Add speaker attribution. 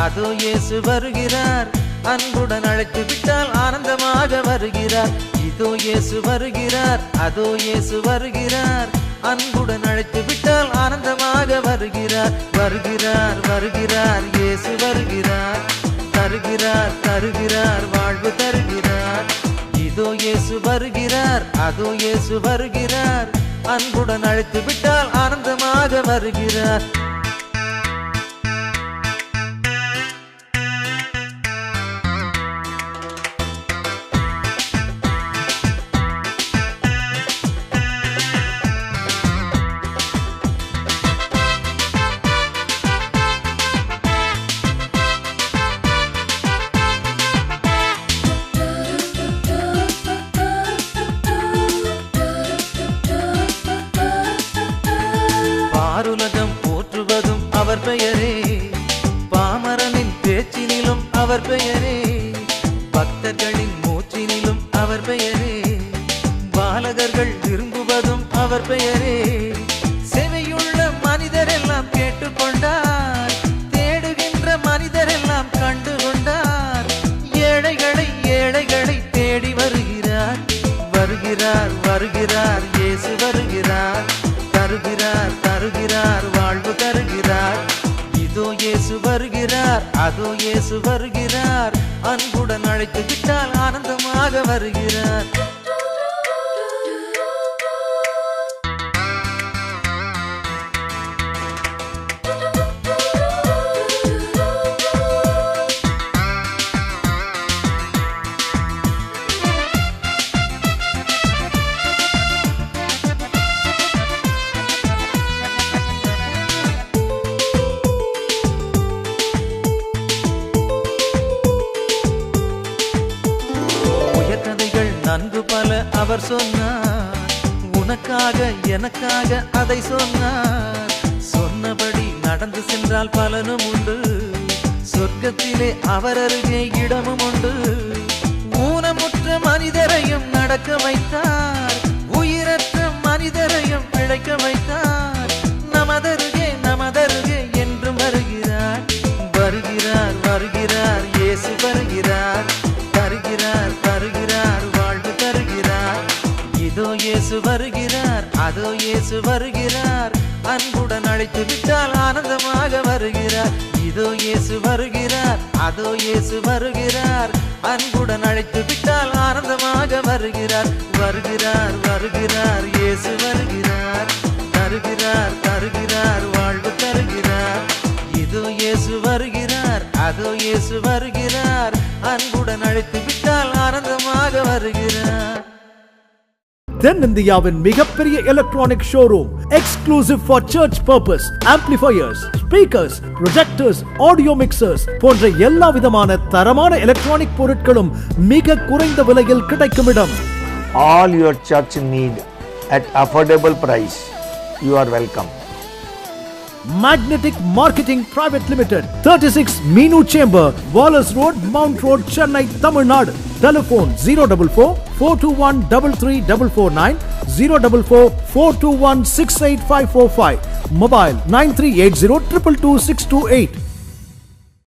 Speaker 1: அதோ இயேசு வருகிறார், அன்புடன் அழைத்து விட்டால் ஆனந்தமாக வருகிறார். இதோ இயேசு வருகிறார், அதோ இயேசு வருகிறார், அன்புடன் அழைத்து விட்டால் ஆனந்தமாக வருகிறார். வருகிறார் வருகிறார் இயேசு வருகிறார், தருகிறார் தருகிறார் வாழ்வு தருகிறார். இதோ இயேசு வருகிறார், அதோ இயேசு வருகிறார், அன்புடன் அழைத்து விட்டால் ஆனந்தமாக வருகிறார். பாருலகம் போற்றுவதும் அவர் பெயரே, பாமரனின் பேச்சினிலும் அவர் பெயரே, பக்தர்களின் மூச்சினிலும் அவர் பெயரே, பாலகர்கள் விரும்புவதும் அவர் பெயரே. செவியுள்ள மனிதரெல்லாம் கேட்டுக்கொண்டார், தேடுகின்ற மனிதரெல்லாம் கண்டு கொண்டார். ஏழைகளை ஏழைகளை தேடி வருகிறார், வருகிறார் வருகிறார் இயேசு வருகிறார், தருகிறார் தருகிறார் வாழ்வு தருகிறார். இதோ இயேசு வருகிறார், அதோ இயேசு வருகிறார், அன்புடன் அழைத்து விட்டால் ஆனந்தமாக வருகிறார். நன்கு பல அவர் சொன்னார், உனக்காக எனக்காக அதை சொன்னார். சொன்னபடி நடந்து சென்றால் பலனும் உண்டு, சொர்க்கத்திலே அவர் அருகே இடமும் உண்டு. ஊனமுற்ற மனிதரையும் நடக்க வைத்தார், உயிரற்ற மனிதரையும் பிழைக்க வைத்தார். நமதருகே என்றும் வருகிறார், வருகிறார் வருகிறார் இயேசு வருகிறார், தருகிறார் தருகிறார் வாழ்வு தருகிறார். இதோ இயேசு வருகிறார், அதோ இயேசு வருகிறார், அன்புடன் அழைத்து விட்டால் ஆனந்தமாக வருகிறார். இதோ இயேசு வருகிறார், அதோ இயேசு வருகிறார், அன்புடன் அழைத்து விட்டால் ஆனந்தமாக வருகிறார். வருகிறார் வருகிறார் இயேசு வருகிறார், தருகிறார் தருகிறார் வாழ்வு தருகிறார். இதோ இயேசு வருகிறார், அதோ இயேசு வருகிறார், அன்புடன் அழைத்து விட்டால் ஆனந்தமாக வருகிறார்.
Speaker 2: தென்னிந்தியாவின் மிகப்பெரிய electronic showroom, exclusive for search purpose, amplifiers, speakers, projectors, audio mixtures போன்ற எல்லா விதமான தரமான எலக்ட்ரானிக் பொருட்களும் மிக குறைந்த விலையில் கிடைக்கும் இடம்.
Speaker 3: All your church need at affordable price. You are welcome.
Speaker 2: Magnetic Marketing Private Limited, 36 Meenu Chamber, Wallace Road, Mount Road, Chennai, Tamil Nadu. Telephone 044 421 33449, 044 421 68545. Mobile 9380 222 628.